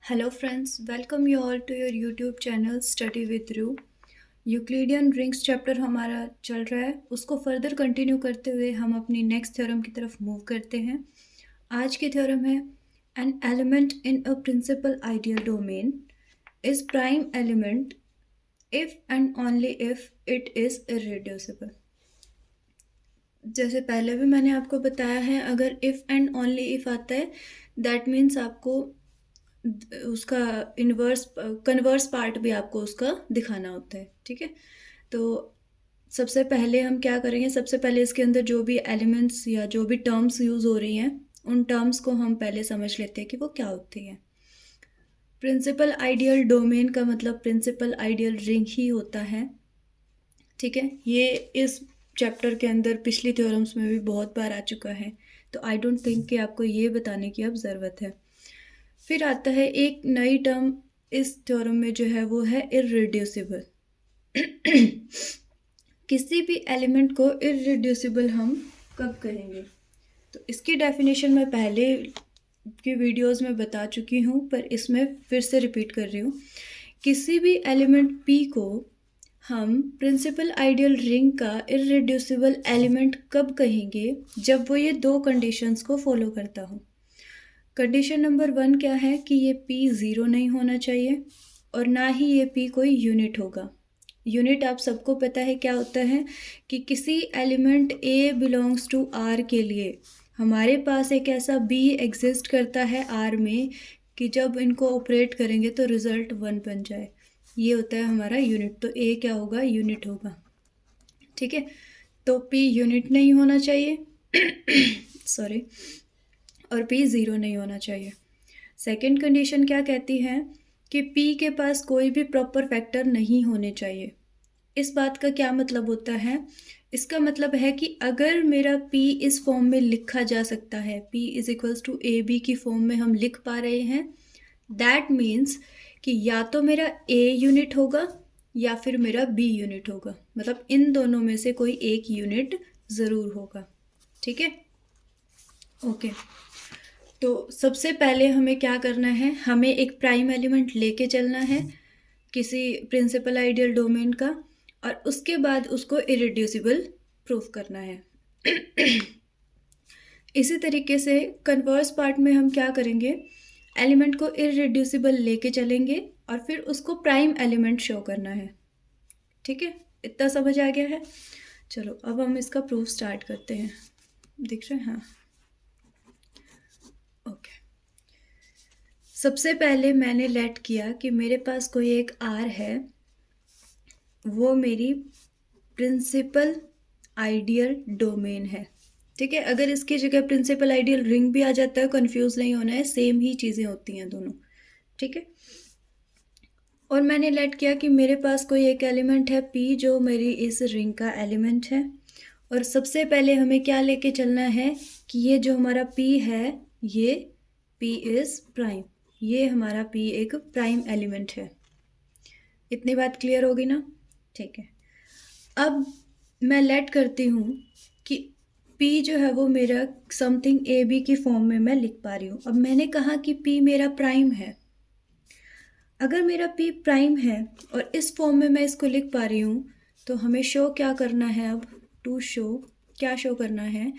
Hello friends, welcome you all to your YouTube channel Study with Ru. Euclidean rings chapter हमारा चल रहा है, उसको फर्दर कंटिन्यू करते हुए हम अपनी नेक्स्ट थ्योरम की तरफ मूव करते हैं। आज की थ्योरम है an element in a principal ideal domain is prime element if and only if it is irreducible. जैसे पहले भी मैंने आपको बताया है, अगर इफ़ एंड ओनली इफ़ आता है दैट मीन्स आपको उसका इन्वर्स कन्वर्स पार्ट भी आपको उसका दिखाना होता है। ठीक है, तो सबसे पहले हम क्या करेंगे, सबसे पहले इसके अंदर जो भी एलिमेंट्स या जो भी टर्म्स यूज़ हो रही हैं उन टर्म्स को हम पहले समझ लेते हैं कि वो क्या होती हैं। प्रिंसिपल आइडियल डोमेन का मतलब प्रिंसिपल आइडियल रिंग ही होता है। ठीक है, ये इस चैप्टर के अंदर पिछली थ्योरम्स में भी बहुत बार आ चुका है, तो आई डोंट थिंक कि आपको ये बताने की अब ज़रूरत है। फिर आता है एक नई टर्म इस थ्योरम में जो है वो है इररिड्यूसिबल। किसी भी एलिमेंट को इररिड्यूसिबल हम कब कहेंगे, तो इसकी डेफिनेशन मैं पहले की वीडियोस में बता चुकी हूँ, पर इसमें फिर से रिपीट कर रही हूँ। किसी भी एलिमेंट P को हम प्रिंसिपल आइडियल रिंग का इररिड्यूसिबल एलिमेंट कब कहेंगे, जब वो ये दो कंडीशंस को फॉलो करता हो। कंडीशन नंबर 1 क्या है कि ये P ज़ीरो नहीं होना चाहिए और ना ही ये P कोई यूनिट होगा। यूनिट आप सबको पता है क्या होता है कि किसी element A belongs to R के लिए हमारे पास एक ऐसा B एग्जिस्ट करता है R में कि जब इनको ऑपरेट करेंगे तो रिज़ल्ट 1 बन जाए। ये होता है हमारा यूनिट। तो A क्या होगा, यूनिट होगा। ठीक है, तो P यूनिट नहीं होना चाहिए सॉरी, और P ज़ीरो नहीं होना चाहिए। सेकंड कंडीशन क्या कहती है कि P के पास कोई भी प्रॉपर फैक्टर नहीं होने चाहिए। इस बात का क्या मतलब होता है, इसका मतलब है कि अगर मेरा P इस फॉर्म में लिखा जा सकता है, P is equals to A b की फॉर्म में हम लिख पा रहे हैं, दैट मीन्स कि या तो मेरा A यूनिट होगा या फिर मेरा B यूनिट होगा। मतलब इन दोनों में से कोई एक यूनिट ज़रूर होगा। ठीक है, ओके। तो सबसे पहले हमें क्या करना है, हमें एक प्राइम एलिमेंट लेके चलना है किसी प्रिंसिपल आइडियल डोमेन का, और उसके बाद उसको इरिड्यूसिबल प्रूफ करना है। इसी तरीके से कन्वर्स पार्ट में हम क्या करेंगे, एलिमेंट को इरिड्यूसिबल लेके चलेंगे और फिर उसको प्राइम एलिमेंट शो करना है। ठीक है, इतना समझ आ गया है। चलो अब हम इसका प्रूफ स्टार्ट करते हैं। दिख रहा है, हाँ, ओके। सबसे पहले मैंने लेट किया कि मेरे पास कोई एक R है, वो मेरी प्रिंसिपल आइडियल डोमेन है। ठीक है, अगर इसकी जगह प्रिंसिपल आइडियल रिंग भी आ जाता है, कंफ्यूज नहीं होना है, सेम ही चीज़ें होती हैं दोनों। ठीक है, और मैंने लेट किया कि मेरे पास कोई एक एलिमेंट है P जो मेरी इस रिंग का एलिमेंट है, और सबसे पहले हमें क्या लेके चलना है कि ये जो हमारा P है ये P इज़ प्राइम, ये हमारा P एक प्राइम एलिमेंट है। इतनी बात क्लियर होगी ना? ठीक है, अब मैं लेट करती हूँ कि P जो है वो मेरा समथिंग ए बी की फॉर्म में मैं लिख पा रही हूँ। अब मैंने कहा कि P मेरा प्राइम है। अगर मेरा P प्राइम है और इस फॉर्म में मैं इसको लिख पा रही हूँ, तो हमें शो क्या करना है, अब टू शो क्या शो करना है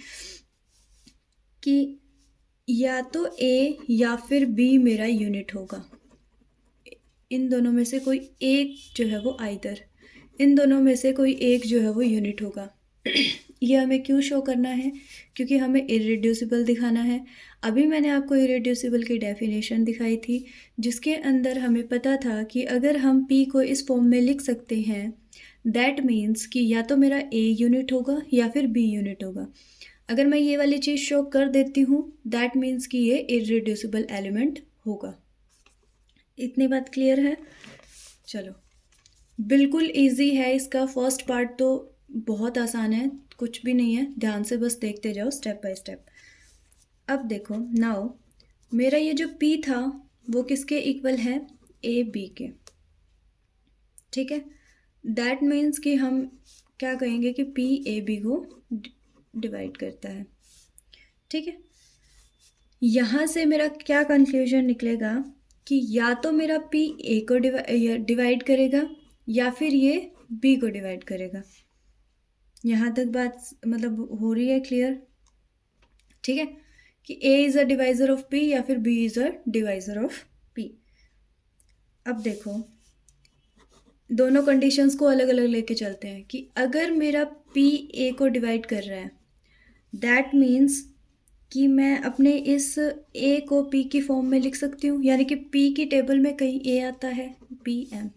कि या तो A या फिर B मेरा यूनिट होगा। इन दोनों में से कोई एक जो है वो आइदर, इन दोनों में से कोई एक जो है वो यूनिट होगा। ये हमें क्यों शो करना है, क्योंकि हमें इरेड्यूसिबल दिखाना है। अभी मैंने आपको इरेड्यूसिबल की डेफिनेशन दिखाई थी, जिसके अंदर हमें पता था कि अगर हम P को इस फॉर्म में लिख सकते हैं, दैट मीन्स कि या तो मेरा A यूनिट होगा या फिर B यूनिट होगा। अगर मैं ये वाली चीज़ शो कर देती हूँ, दैट मीन्स कि ये इरेड्यूसिबल एलिमेंट होगा। इतनी बात क्लियर है? चलो, बिल्कुल इजी है। इसका फर्स्ट पार्ट तो बहुत आसान है, कुछ भी नहीं है, ध्यान से बस देखते जाओ स्टेप बाय स्टेप। अब देखो, नाउ मेरा ये जो P था वो किसके इक्वल है, ए बी के। ठीक है, दैट मीन्स कि हम क्या कहेंगे कि P ए बी को डिवाइड करता है। ठीक है, यहाँ से मेरा क्या कंक्लूजन निकलेगा कि या तो मेरा P A को डिवाइड करेगा या फिर ये B को डिवाइड करेगा। यहाँ तक बात मतलब हो रही है क्लियर? ठीक है, कि A is a divisor of P या फिर B is a divisor of P। अब देखो, दोनों कंडीशंस को अलग अलग लेके चलते हैं कि अगर मेरा P A को डिवाइड कर रहा है, दैट मीन्स कि मैं अपने इस A को P की फॉर्म में लिख सकती हूँ, यानी कि P की टेबल में कहीं A आता है, PM।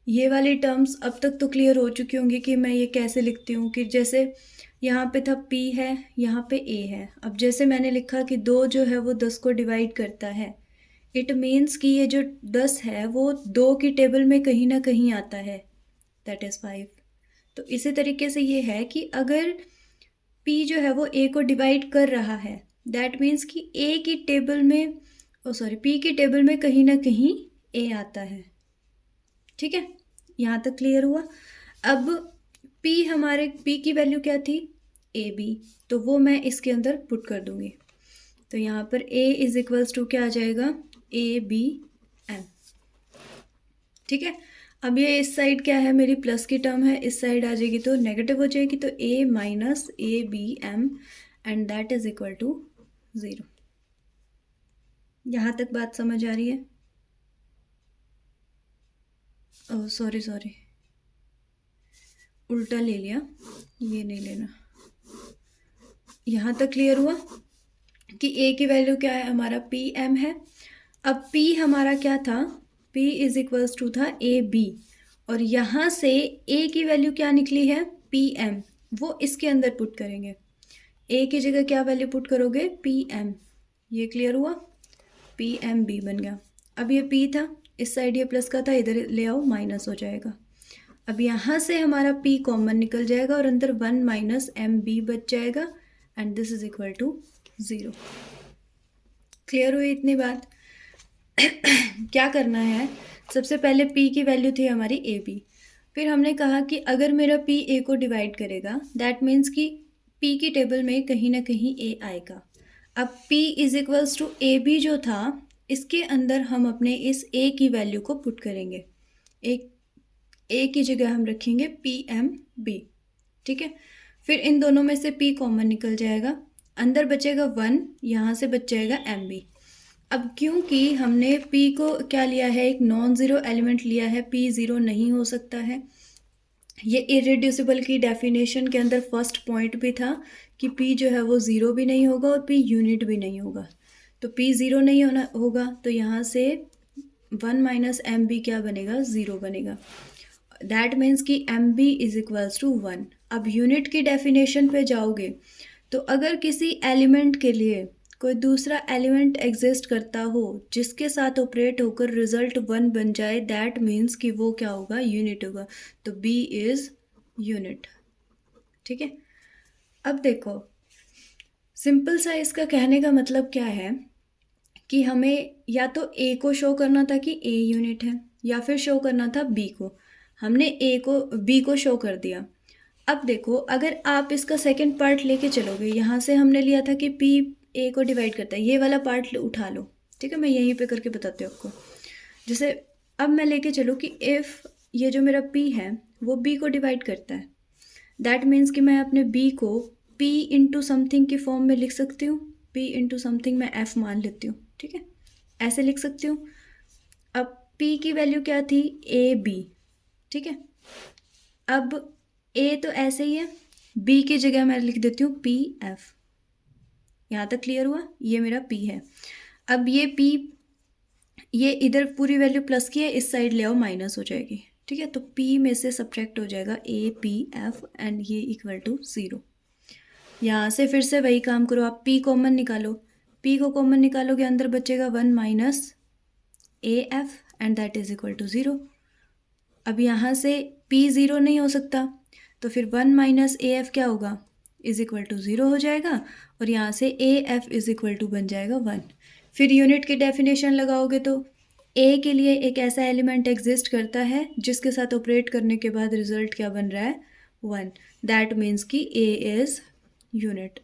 ये वाली टर्म्स अब तक तो क्लियर हो चुकी होंगी कि मैं ये कैसे लिखती हूँ, कि जैसे यहाँ पे था P है, यहाँ पे A है। अब जैसे मैंने लिखा कि 2 जो है वो 10 को डिवाइड करता है, इट मीन्स कि ये जो 10 है वो 2 की टेबल में कहीं ना कहीं आता है, दैट इज़ 5। तो इसी तरीके से ये है कि अगर P जो है वो A को डिवाइड कर रहा है, दैट मीन्स कि A की टेबल में P की टेबल में कहीं ना कहीं A आता है। ठीक है, यहाँ तक क्लियर हुआ? अब P की वैल्यू क्या थी? AB, तो वो मैं इसके अंदर पुट कर दूंगी। तो यहाँ पर A इज इक्वल्स टू क्या आ जाएगा? ABM। ठीक है, अब ये इस साइड क्या है, मेरी प्लस की टर्म है, इस साइड आ जाएगी तो नेगेटिव हो जाएगी, तो A minus ABM and that is equal to 0। यहाँ तक बात समझ आ रही है? ओह सॉरी, उल्टा ले लिया, ये नहीं लेना। यहाँ तक क्लियर हुआ कि A की वैल्यू क्या है, हमारा PM है। अब P हमारा क्या था? P इज इक्वल्स टू था AB, और यहाँ से A की वैल्यू क्या निकली है? PM, वो इसके अंदर पुट करेंगे। A की जगह क्या वैल्यू पुट करोगे? PM। ये क्लियर हुआ? PMB बन गया। अब ये P था, इस साइड ये प्लस का था, इधर ले आओ माइनस हो जाएगा। अब यहाँ से हमारा P कॉमन निकल जाएगा और अंदर 1 माइनस MB बच जाएगा and this is equal to 0। Clear हुई इतनी बात? क्या करना है, सबसे पहले P की वैल्यू थी हमारी AB, फिर हमने कहा कि अगर मेरा P A को डिवाइड करेगा, दैट मीन्स कि P की टेबल में कहीं ना कहीं A आएगा। अब P is equals to AB जो था, इसके अंदर हम अपने इस A की वैल्यू को पुट करेंगे। एक A की जगह हम रखेंगे PMB। ठीक है, फिर इन दोनों में से P कॉमन निकल जाएगा, अंदर बचेगा 1, यहाँ से बच जाएगा MB। अब क्योंकि हमने P को क्या लिया है, एक नॉन ज़ीरो एलिमेंट लिया है, P ज़ीरो नहीं हो सकता है। ये इरेड्यूसिबल की डेफिनेशन के अंदर फर्स्ट पॉइंट भी था कि P जो है वो ज़ीरो भी नहीं होगा और P यूनिट भी नहीं होगा। तो P ज़ीरो नहीं होगा, तो यहाँ से 1 माइनस MB क्या बनेगा? 0 बनेगा। दैट मीन्स कि MB इज इक्वल्स टू 1। अब यूनिट की डेफिनेशन पे जाओगे तो अगर किसी एलिमेंट के लिए कोई दूसरा एलिमेंट एग्जिस्ट करता हो जिसके साथ ऑपरेट होकर रिजल्ट 1 बन जाए, दैट मीन्स कि वो क्या होगा? यूनिट होगा। तो B इज यूनिट। ठीक है, अब देखो सिंपल सा इसका कहने का मतलब क्या है कि हमें या तो A को शो करना था कि A यूनिट है, या फिर शो करना था B को। हमने B को शो कर दिया। अब देखो, अगर आप इसका सेकंड पार्ट लेके चलोगे, यहाँ से हमने लिया था कि P A को डिवाइड करता है, ये वाला पार्ट उठा लो। ठीक है, मैं यहीं पे करके बताती हूँ आपको। जैसे अब मैं लेके चलूँ कि इफ़ ये जो मेरा P है वो B को डिवाइड करता है, दैट मीन्स कि मैं अपने B को P इंटू समथिंग की फॉर्म में लिख सकती हूँ। P इंटू समथिंग मैं F मान लेती हूँ। ठीक है, ऐसे लिख सकती हूँ। अब P की वैल्यू क्या थी? AB। ठीक है, अब A तो ऐसे ही है, B की जगह मैं लिख देती हूँ PF। यहाँ तक क्लियर हुआ? ये मेरा P है। अब ये P, ये इधर पूरी वैल्यू प्लस की है, इस साइड ले आओ माइनस हो जाएगी। ठीक है, तो P में से सब्ट्रैक्ट हो जाएगा APF एंड ये इक्वल टू 0। यहाँ से फिर से वही काम करो, आप P कॉमन निकालो। P को कॉमन निकालोगे, अंदर बचेगा 1 minus AF and that is equal to 0। अब यहाँ से P 0 नहीं हो सकता, तो फिर 1 माइनस AF क्या होगा? इज इक्वल टू 0 हो जाएगा, और यहाँ से AF इज इक्वल टू बन जाएगा 1। फिर यूनिट की डेफिनेशन लगाओगे तो A के लिए एक ऐसा एलिमेंट एग्जिस्ट करता है जिसके साथ ऑपरेट करने के बाद रिजल्ट क्या बन रहा है? 1। दैट मीन्स कि A इज यूनिट।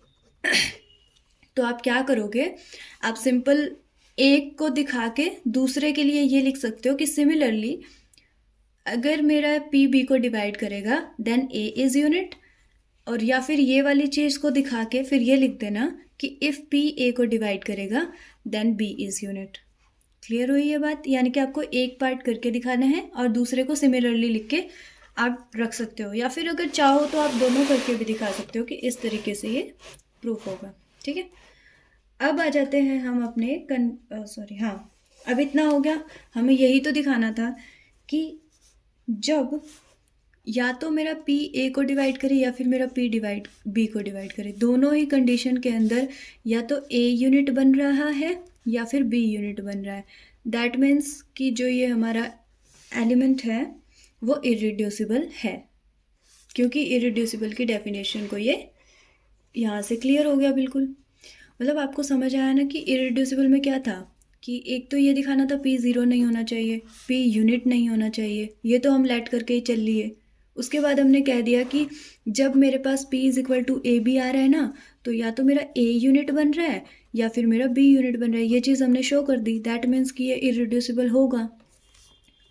तो आप क्या करोगे, आप सिंपल एक को दिखा के दूसरे के लिए ये लिख सकते हो कि सिमिलरली अगर मेरा पी बी को डिवाइड करेगा देन ए इज़ यूनिट, और या फिर ये वाली चीज़ को दिखा के फिर ये लिख देना कि इफ़ पी ए को डिवाइड करेगा then b is unit. Clear हुई ये बात? यानी कि आपको एक पार्ट करके दिखाना है और दूसरे को सिमिलरली लिख के आप रख सकते हो, या फिर अगर चाहो तो आप दोनों करके भी दिखा सकते हो कि इस तरीके से ये प्रूफ होगा। ठीक है, अब आ जाते हैं हम अपने हाँ, अब इतना हो गया। हमें यही तो दिखाना था कि जब या तो मेरा पी ए को डिवाइड करे या फिर मेरा पी डिवाइड बी को डिवाइड करे, दोनों ही कंडीशन के अंदर या तो ए यूनिट बन रहा है या फिर बी यूनिट बन रहा है। दैट मीन्स कि जो ये हमारा एलिमेंट है वो इरिड्यूसिबल है, क्योंकि इरिड्यूसिबल की डेफिनेशन को ये यहाँ से क्लियर हो गया बिल्कुल। मतलब आपको समझ आया ना कि इरिड्यूसिबल में क्या था कि एक तो ये दिखाना था पी ज़ीरो नहीं होना चाहिए, पी यूनिट नहीं होना चाहिए, ये तो हम लेट करके ही चल लिए। उसके बाद हमने कह दिया कि जब मेरे पास p is equal to A B आ रहा है ना, तो या तो मेरा a यूनिट बन रहा है या फिर मेरा b यूनिट बन रहा है। ये चीज़ हमने शो कर दी, दैट मीन्स कि ये इरिड्यूसिबल होगा।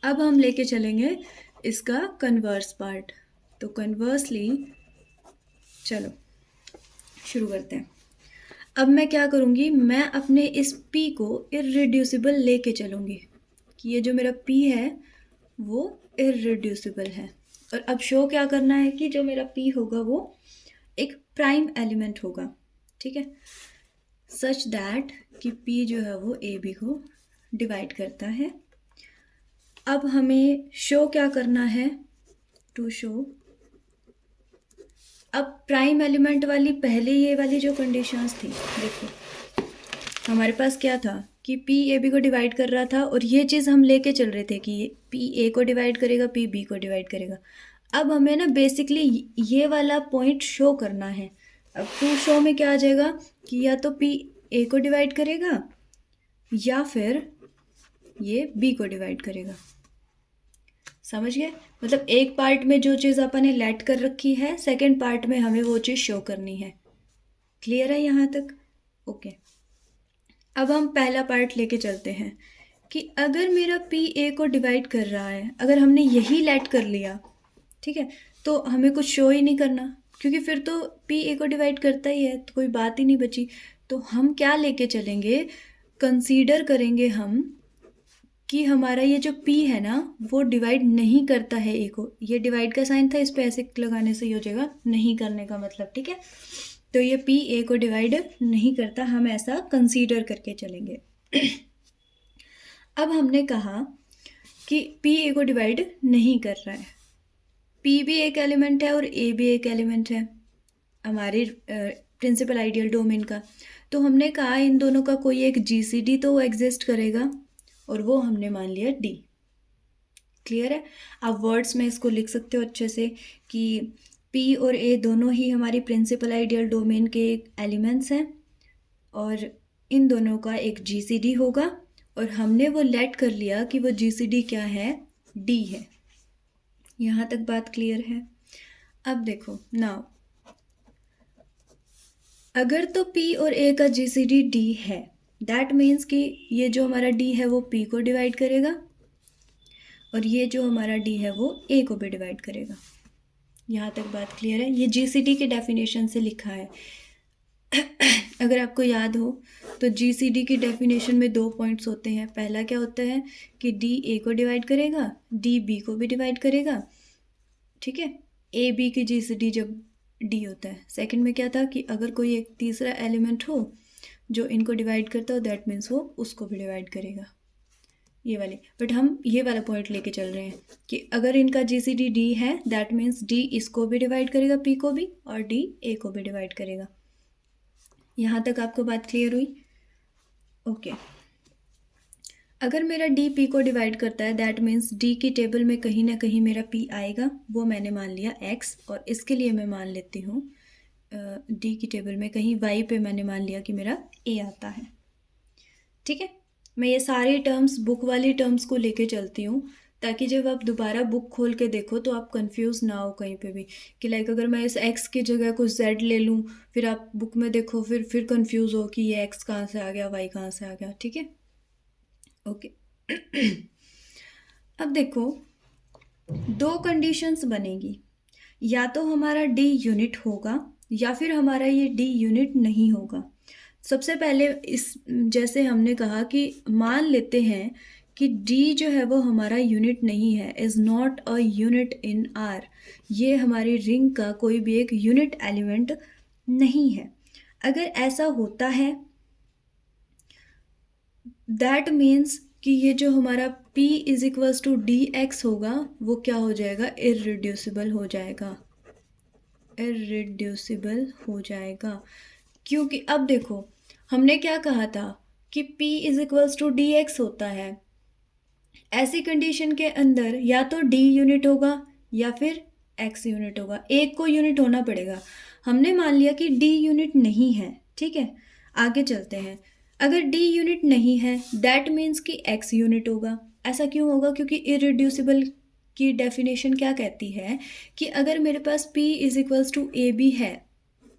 अब हम लेके चलेंगे इसका कन्वर्स पार्ट। तो कन्वर्सली चलो शुरू करते हैं। अब मैं क्या करूँगी, मैं अपने इस p को इरिड्यूसिबल लेके चलूँगी कि ये जो मेरा p है वो इरिड्यूसिबल है। और अब शो क्या करना है कि जो मेरा p होगा वो एक प्राइम एलिमेंट होगा। ठीक है, सच दैट कि p जो है वो ए बी को डिवाइड करता है। अब हमें शो क्या करना है, टू शो, अब प्राइम एलिमेंट वाली पहले ये वाली जो कंडीशंस थी, देखो हमारे पास क्या था कि p ए बी को डिवाइड कर रहा था और ये चीज़ हम लेके चल रहे थे कि p ए को डिवाइड करेगा, p बी को डिवाइड करेगा। अब हमें ना बेसिकली ये वाला पॉइंट शो करना है। अब टू शो में क्या आ जाएगा कि या तो p ए को डिवाइड करेगा या फिर ये b को डिवाइड करेगा। समझ गए? मतलब एक पार्ट में जो चीज़ अपन ने लेट कर रखी है, सेकंड पार्ट में हमें वो चीज़ शो करनी है। क्लियर है यहाँ तक? ओके, अब हम पहला पार्ट लेके चलते हैं कि अगर मेरा पी ए को डिवाइड कर रहा है, अगर हमने यही लेट कर लिया, ठीक है, तो हमें कुछ शो ही नहीं करना, क्योंकि फिर तो पी ए को डिवाइड करता ही है, तो कोई बात ही नहीं बची। तो हम क्या लेके चलेंगे, कंसीडर करेंगे हम कि हमारा ये जो p है ना वो डिवाइड नहीं करता है a को। ये डिवाइड का साइन था, इस पे ऐसे लगाने से ही हो जाएगा नहीं करने का मतलब। ठीक है, तो ये p a को डिवाइड नहीं करता, हम ऐसा कंसीडर करके चलेंगे। अब हमने कहा कि p a को डिवाइड नहीं कर रहा है, p भी एक एलिमेंट है और a भी एक एलिमेंट है हमारे प्रिंसिपल आइडियल डोमेन का। तो हमने कहा इन दोनों का कोई एक GCD तो एग्जिस्ट करेगा, और वो हमने मान लिया D। क्लियर है? आप वर्ड्स में इसको लिख सकते हो अच्छे से कि P और A दोनों ही हमारी प्रिंसिपल आइडियल डोमेन के एलिमेंट्स हैं और इन दोनों का एक GCD होगा, और हमने वो लेट कर लिया कि वो GCD क्या है, D है। यहाँ तक बात क्लियर है? अब देखो नाउ, अगर तो P और A का GCD D है, दैट मीन्स कि ये जो हमारा D है वो P को डिवाइड करेगा और ये जो हमारा D है वो A को भी डिवाइड करेगा। यहाँ तक बात क्लियर है? ये GCD के डेफिनेशन से लिखा है। अगर आपको याद हो तो GCD की डेफिनेशन में 2 पॉइंट्स होते हैं। पहला क्या होता है कि D A को डिवाइड करेगा, D B को भी डिवाइड करेगा। ठीक है, A B की GCD जब D होता है। सेकंड में क्या था कि अगर कोई एक तीसरा एलिमेंट हो जो इनको डिवाइड करता हो, दैट मीन्स वो उसको भी डिवाइड करेगा, ये वाले। बट हम ये वाला पॉइंट लेके चल रहे हैं कि अगर इनका GCD D है, दैट मीन्स D इसको भी डिवाइड करेगा, P को भी, और D A को भी डिवाइड करेगा। यहाँ तक आपको बात क्लियर हुई? ओके, अगर मेरा D P को डिवाइड करता है, दैट मीन्स D की टेबल में कहीं ना कहीं मेरा P आएगा। वो मैंने मान लिया X, और इसके लिए मैं मान लेती हूँ D की टेबल में कहीं Y पे मैंने मान लिया कि मेरा A आता है। ठीक है, मैं ये सारे टर्म्स बुक वाली टर्म्स को लेके चलती हूँ ताकि जब आप दोबारा बुक खोल के देखो तो आप कंफ्यूज ना हो कहीं पे भी कि लाइक अगर मैं इस x की जगह कुछ z ले लूँ, फिर आप बुक में देखो फिर कंफ्यूज हो कि ये x कहाँ से आ गया, y कहाँ से आ गया। ठीक है, ओके। अब देखो, दो कंडीशंस बनेगी, या तो हमारा डी यूनिट होगा या फिर हमारा ये डी यूनिट नहीं होगा। सबसे पहले इस जैसे हमने कहा कि मान लेते हैं कि डी जो है वो हमारा यूनिट नहीं है, is not a unit in are. ये हमारी रिंग का कोई भी एक यूनिट एलिमेंट नहीं है। अगर ऐसा होता है दैट मीन्स कि ये जो हमारा P is equals to d x होगा वो क्या हो जाएगा, इररिड्यूसिबल हो जाएगा, इररिड्यूसिबल हो जाएगा। क्योंकि अब देखो, हमने क्या कहा था कि P is equals to d x होता है। ऐसी कंडीशन के अंदर या तो D यूनिट होगा या फिर X यूनिट होगा, एक को यूनिट होना पड़ेगा। हमने मान लिया कि D यूनिट नहीं है, ठीक है। आगे चलते हैं। अगर D यूनिट नहीं है दैट मीन्स कि X यूनिट होगा। ऐसा क्यों होगा? क्योंकि इररिड्यूसिबल की डेफिनेशन क्या कहती है कि अगर मेरे पास P is equals to A b है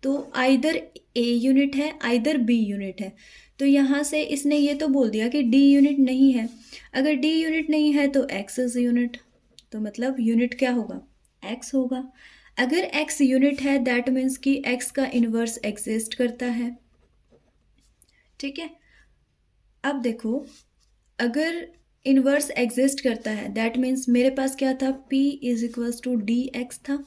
तो आइदर ए यूनिट है आइदर बी यूनिट है। तो यहाँ से इसने ये तो बोल दिया कि डी यूनिट नहीं है। अगर डी यूनिट नहीं है तो एक्स इज यूनिट, तो मतलब यूनिट क्या होगा, एक्स होगा। अगर एक्स यूनिट है दैट मीन्स कि एक्स का इन्वर्स एग्जिस्ट करता है, ठीक है। अब देखो, अगर इन्वर्स एग्जिस्ट करता है दैट मीन्स मेरे पास क्या था, P is equals to d x था।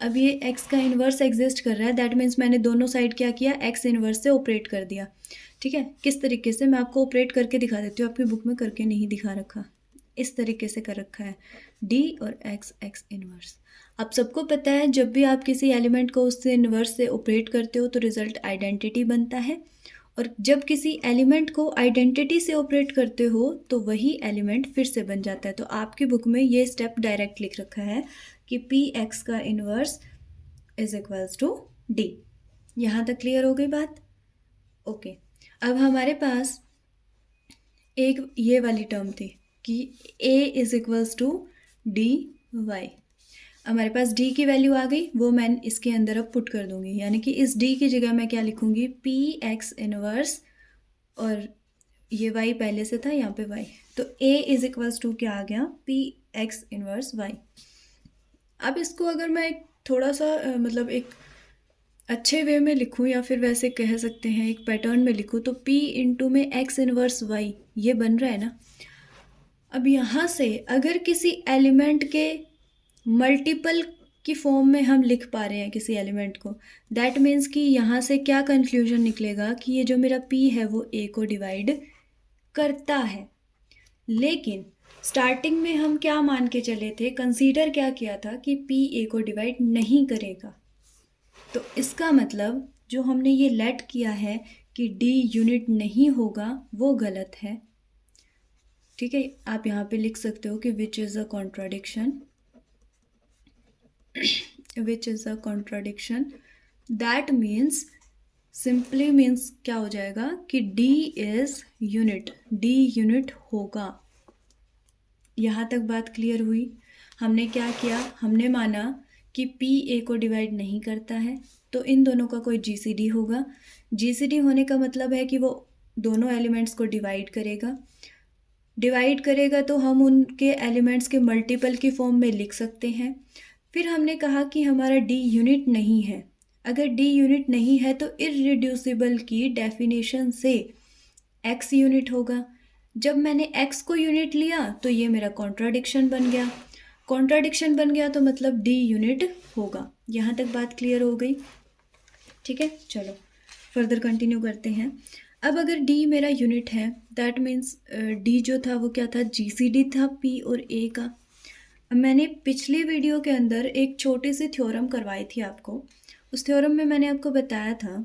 अब ये x का इन्वर्स एग्जिस्ट कर रहा है दैट मीन्स मैंने दोनों साइड क्या किया, x इन्वर्स से ऑपरेट कर दिया, ठीक है। किस तरीके से, मैं आपको ऑपरेट करके दिखा देती हूँ, आपकी बुक में करके नहीं दिखा रखा। इस तरीके से कर रखा है, d और x इन्वर्स। आप सबको पता है जब भी आप किसी एलिमेंट को उससे इन्वर्स से ऑपरेट करते हो तो रिजल्ट आइडेंटिटी बनता है, और जब किसी एलिमेंट को आइडेंटिटी से ऑपरेट करते हो तो वही एलिमेंट फिर से बन जाता है। तो आपकी बुक में ये स्टेप डायरेक्ट लिख रखा है कि पी एक्स का inverse is equals to d. यहाँ तक क्लियर हो गई बात? ओके। अब हमारे पास एक ये वाली टर्म थी कि a is equals to d y. हमारे पास d की वैल्यू आ गई, वो मैं इसके अंदर अब पुट कर दूंगी, यानी कि इस d की जगह मैं क्या लिखूंगी, पी एक्स इनवर्स, और ये y पहले से था, यहाँ पे y, तो a इज इक्वल्स टू क्या आ गया, पी एक्स इनवर्स y। अब इसको अगर मैं एक थोड़ा सा मतलब एक अच्छे वे में लिखूं या फिर वैसे कह सकते हैं एक पैटर्न में लिखूं, तो p इंटू में x इनवर्स y ये बन रहा है ना। अब यहाँ से अगर किसी एलिमेंट के मल्टीपल की फॉर्म में हम लिख पा रहे हैं किसी एलिमेंट को, दैट मीन्स कि यहाँ से क्या कंक्लूजन निकलेगा कि ये जो मेरा p है वो a को डिवाइड करता है। लेकिन स्टार्टिंग में हम क्या मान के चले थे, कंसीडर क्या किया था कि p a को डिवाइड नहीं करेगा। तो इसका मतलब जो हमने ये लेट किया है कि d यूनिट नहीं होगा वो गलत है, ठीक है। आप यहाँ पे लिख सकते हो कि which is a contradiction, which is a contradiction, that means simply means क्या हो जाएगा कि d is unit, d unit होगा। यहाँ तक बात क्लियर हुई? हमने क्या किया, हमने माना कि p a को डिवाइड नहीं करता है तो इन दोनों का कोई GCD होगा। GCD होने का मतलब है कि वो दोनों एलिमेंट्स को डिवाइड करेगा। डिवाइड करेगा तो हम उनके एलिमेंट्स के मल्टीपल की फॉर्म में लिख सकते हैं। फिर हमने कहा कि हमारा d यूनिट नहीं है। अगर d यूनिट नहीं है तो इररिड्यूसिबल की डेफिनेशन से x यूनिट होगा। जब मैंने x को यूनिट लिया तो ये मेरा कॉन्ट्राडिक्शन बन गया। कॉन्ट्राडिक्शन बन गया तो मतलब d यूनिट होगा। यहाँ तक बात क्लियर हो गई, ठीक है। चलो फर्दर कंटिन्यू करते हैं। अब अगर d मेरा यूनिट है दैट मीन्स d जो था वो क्या था, GCD था p और a का। मैंने पिछली वीडियो के अंदर एक छोटी सी थ्योरम करवाई थी आपको। उस थ्योरम में मैंने आपको बताया था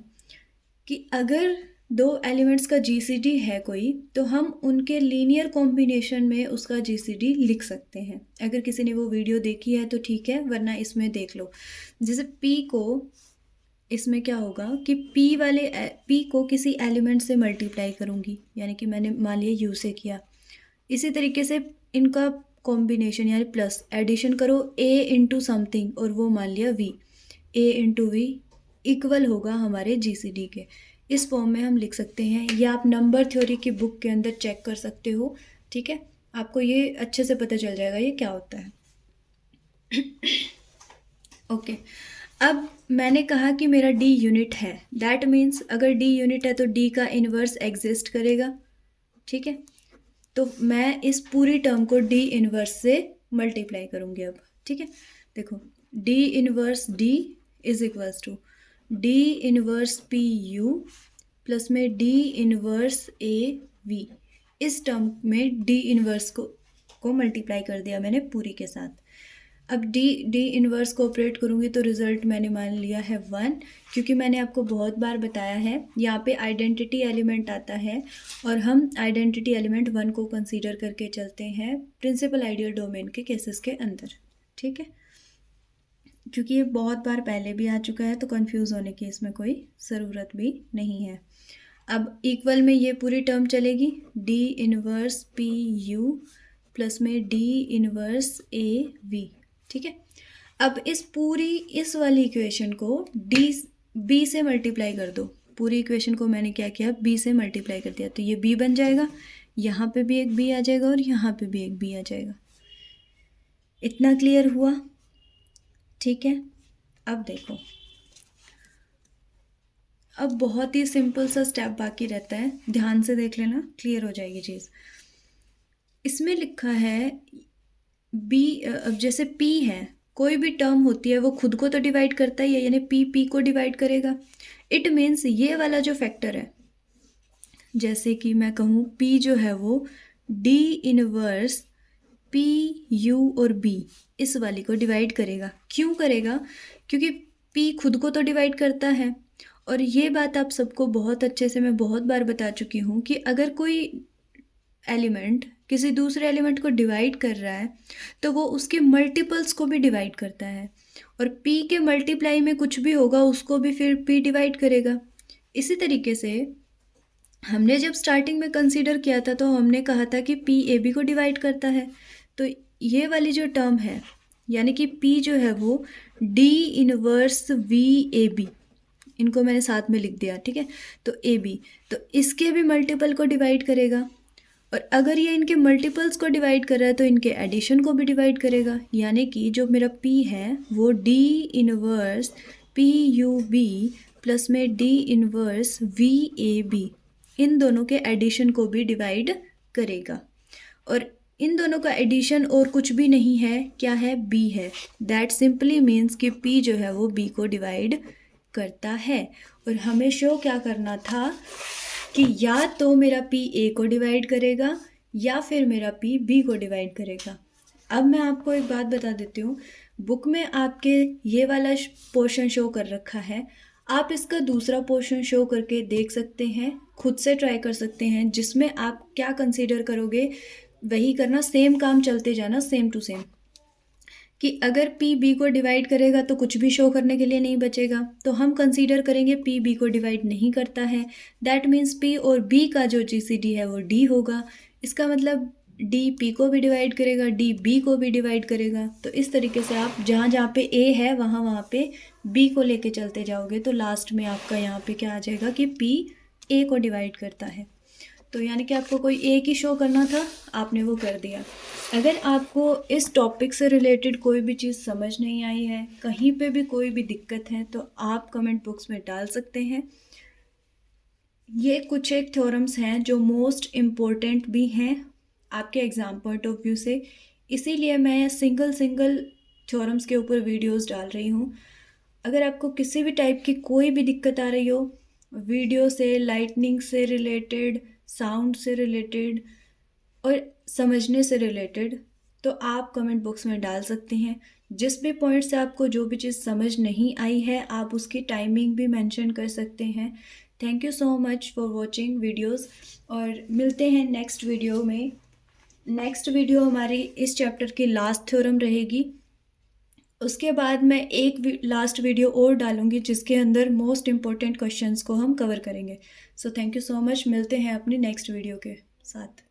कि अगर दो एलिमेंट्स का GCD है कोई तो हम उनके लीनियर कॉम्बिनेशन में उसका GCD लिख सकते हैं। अगर किसी ने वो वीडियो देखी है तो ठीक है, वरना इसमें देख लो। जैसे p को, इसमें क्या होगा कि p को किसी एलिमेंट से मल्टीप्लाई करूँगी, यानी कि मैंने मान लिया u से किया। इसी तरीके से इनका कॉम्बिनेशन यानी प्लस एडिशन करो a इंटू समथिंग और वो मान लिया v, a into v equal होगा हमारे GCD के। इस फॉर्म में हम लिख सकते हैं, या आप नंबर थ्योरी की बुक के अंदर चेक कर सकते हो। ठीक है, आपको ये अच्छे से पता चल जाएगा ये क्या होता है। ओके, अब मैंने कहा कि मेरा डी यूनिट है, दैट मीन्स अगर डी यूनिट है तो डी का इन्वर्स एग्जिस्ट करेगा। ठीक है, तो मैं इस पूरी टर्म को डी इनवर्स से मल्टीप्लाई करूँगी अब। ठीक है, देखो d inverse d is equals to d inverse p u plus में डी इनवर्स ए वी। इस टर्म में डी इनवर्स को मल्टीप्लाई कर दिया मैंने पूरी के साथ। अब डी इनवर्स को ऑपरेट करूँगी तो रिजल्ट मैंने मान लिया है 1, क्योंकि मैंने आपको बहुत बार बताया है यहाँ पे आइडेंटिटी एलिमेंट आता है और हम आइडेंटिटी एलिमेंट 1 को कंसीडर करके चलते हैं प्रिंसिपल आइडियल डोमेन के केसेस के अंदर। ठीक है, क्योंकि ये बहुत बार पहले भी आ चुका है तो कंफ्यूज होने की इसमें कोई ज़रूरत भी नहीं है। अब इक्वल में ये पूरी टर्म चलेगी, D inverse p u plus में डी इनवर्स ए वी। ठीक है, अब इस वाली इक्वेशन को बी से मल्टीप्लाई कर दो। पूरी इक्वेशन को मैंने क्या किया, बी से मल्टीप्लाई कर दिया, तो ये बी बन जाएगा, यहाँ पे भी एक बी आ जाएगा और यहाँ पे भी एक बी आ जाएगा। इतना क्लियर हुआ? ठीक है, अब देखो, अब बहुत ही सिंपल सा स्टेप बाकी रहता है, ध्यान से देख लेना, क्लियर हो जाएगी चीज़। इसमें लिखा है बी, अब जैसे पी है, कोई भी टर्म होती है वो खुद को तो डिवाइड करता ही है, यानी पी को डिवाइड करेगा। इट मीन्स ये वाला जो फैक्टर है, जैसे कि मैं कहूँ पी जो है वो डी इनवर्स पी यू और बी इस वाली को डिवाइड करेगा। क्यों करेगा? क्योंकि पी खुद को तो डिवाइड करता है, और ये बात आप सबको बहुत अच्छे से मैं बहुत बार बता चुकी हूँ कि अगर कोई एलिमेंट किसी दूसरे एलिमेंट को डिवाइड कर रहा है तो वो उसके मल्टीपल्स को भी डिवाइड करता है, और p के मल्टीप्लाई में कुछ भी होगा उसको भी फिर p डिवाइड करेगा। इसी तरीके से हमने जब स्टार्टिंग में कंसीडर किया था तो हमने कहा था कि p a b को डिवाइड करता है, तो ये वाली जो टर्म है यानी कि p जो है वो d inverse v a b, इनको मैंने साथ में लिख दिया। ठीक है, तो ए बी, तो इसके भी मल्टीपल को डिवाइड करेगा, और अगर ये इनके मल्टीपल्स को डिवाइड कर रहा है तो इनके एडिशन को भी डिवाइड करेगा, यानी कि जो मेरा p है वो d inverse p u b plus में d inverse v a b, इन दोनों के एडिशन को भी डिवाइड करेगा। और इन दोनों का एडिशन और कुछ भी नहीं है, क्या है? b है। दैट सिंपली मीन्स कि p जो है वो b को डिवाइड करता है। और हमें शो क्या करना था कि या तो मेरा p a को डिवाइड करेगा या फिर मेरा p b को डिवाइड करेगा। अब मैं आपको एक बात बता देती हूँ, बुक में आपके ये वाला पोर्शन शो कर रखा है, आप इसका दूसरा पोर्शन शो करके देख सकते हैं, खुद से ट्राई कर सकते हैं, जिसमें आप क्या कंसीडर करोगे वही करना, सेम काम चलते जाना, सेम टू सेम। कि अगर p b को डिवाइड करेगा तो कुछ भी शो करने के लिए नहीं बचेगा, तो हम कंसीडर करेंगे p b को डिवाइड नहीं करता है, दैट मीन्स p और b का जो GCD है वो d होगा। इसका मतलब d p को भी डिवाइड करेगा, d b को भी डिवाइड करेगा। तो इस तरीके से आप जहाँ जहाँ पे a है वहाँ पे b को लेके चलते जाओगे, तो लास्ट में आपका यहाँ पे क्या आ जाएगा कि p a को डिवाइड करता है। तो यानी कि आपको कोई एक ही शो करना था, आपने वो कर दिया। अगर आपको इस टॉपिक से रिलेटेड कोई भी चीज़ समझ नहीं आई है, कहीं पे भी कोई भी दिक्कत है, तो आप कमेंट बॉक्स में डाल सकते हैं। ये कुछ एक थ्योरम्स हैं जो मोस्ट इम्पोर्टेंट भी हैं आपके एग्ज़ाम पॉइंट ऑफ व्यू से, इसीलिए मैं सिंगल थ्योरम्स के ऊपर वीडियोस डाल रही हूँ। अगर आपको किसी भी टाइप की कोई भी दिक्कत आ रही हो, वीडियो से, लाइटनिंग से रिलेटेड, साउंड से रिलेटेड और समझने से रिलेटेड, तो आप कमेंट बॉक्स में डाल सकते हैं। जिस भी पॉइंट से आपको जो भी चीज़ समझ नहीं आई है, आप उसकी टाइमिंग भी मेंशन कर सकते हैं। Thank you so much for watching videos, और मिलते हैं नेक्स्ट वीडियो में। नेक्स्ट वीडियो हमारी इस चैप्टर की लास्ट थ्योरम रहेगी। उसके बाद मैं एक लास्ट वीडियो और डालूंगी जिसके अंदर मोस्ट इम्पॉर्टेंट क्वेश्चंस को हम कवर करेंगे। So thank you so much, मिलते हैं अपनी नेक्स्ट वीडियो के साथ।